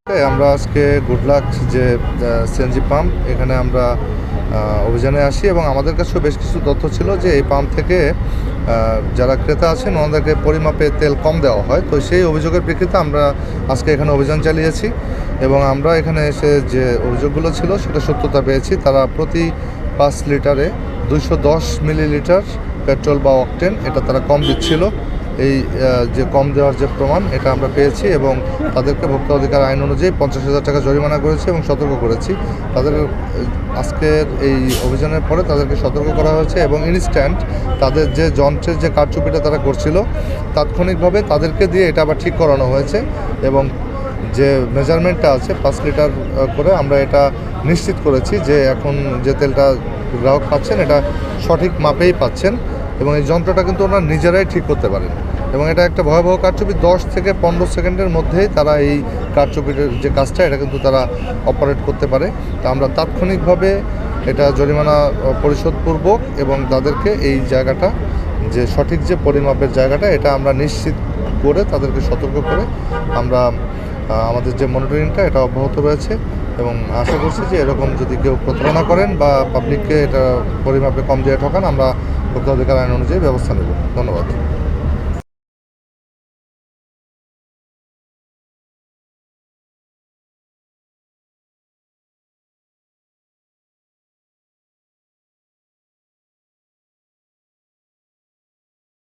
আমরা আজকে গুডলাক যে সিএনজি পাম্প এখানে আমরা অভিযানে আসি এবং আমাদের কাছেও বেশ কিছু তথ্য ছিল যে এই পাম্প থেকে যারা ক্রেতা আছেন ওনাদেরকে পরিমাপে তেল কম দেওয়া হয়। তো সেই অভিযোগের প্রেক্ষিতে আমরা আজকে এখানে অভিযান চালিয়েছি এবং আমরা এখানে এসে যে অভিযোগগুলো ছিল সেটা সত্যতা পেয়েছি। তারা প্রতি 5 লিটারে 210 মিলিলিটার পেট্রোল বা অকটেন এটা তারা কম দিচ্ছিল। এই যে কম দেওয়ার যে প্রমাণ এটা আমরা পেয়েছি এবং তাদেরকে ভোক্তা অধিকার আইন অনুযায়ী 50,000 টাকা জরিমানা করেছি এবং সতর্ক করেছি। তাদের আজকের এই অভিযানের পরে তাদেরকে সতর্ক করা হয়েছে এবং ইনস্ট্যান্ট তাদের যে যন্ত্রের যে কারচুপিটা তারা করছিল তাৎক্ষণিকভাবে তাদেরকে দিয়ে এটা আবার ঠিক করানো হয়েছে এবং যে মেজারমেন্টটা আছে 5 লিটার করে আমরা এটা নিশ্চিত করেছি যে এখন যে তেলটা গ্রাহক পাচ্ছেন এটা সঠিক মাপেই পাচ্ছেন এবং এই যন্ত্রটা কিন্তু ওনারা নিজেরাই ঠিক করতে পারেন এবং এটা একটা ভয়াবহ কারচুপি। 10 থেকে 15 সেকেন্ডের মধ্যেই তারা এই কারচুপির যে কাজটা এটা কিন্তু তারা অপারেট করতে পারে। তা আমরা তাৎক্ষণিকভাবে এটা জরিমানা পরিশোধপূর্বক এবং তাদেরকে এই জায়গাটা যে সঠিক যে পরিমাপের জায়গাটা এটা আমরা নিশ্চিত করে তাদেরকে সতর্ক করে আমরা আমাদের যে মনিটরিংটা এটা অব্যাহত রয়েছে এবং আশা করছি যে এরকম যদি কেউ প্রতারণা করেন বা পাবলিককে এটা পরিমাপে কম দিয়ে ঠকান আমরা ভোক্তা অধিকার আইন অনুযায়ী ব্যবস্থা নেব। ধন্যবাদ।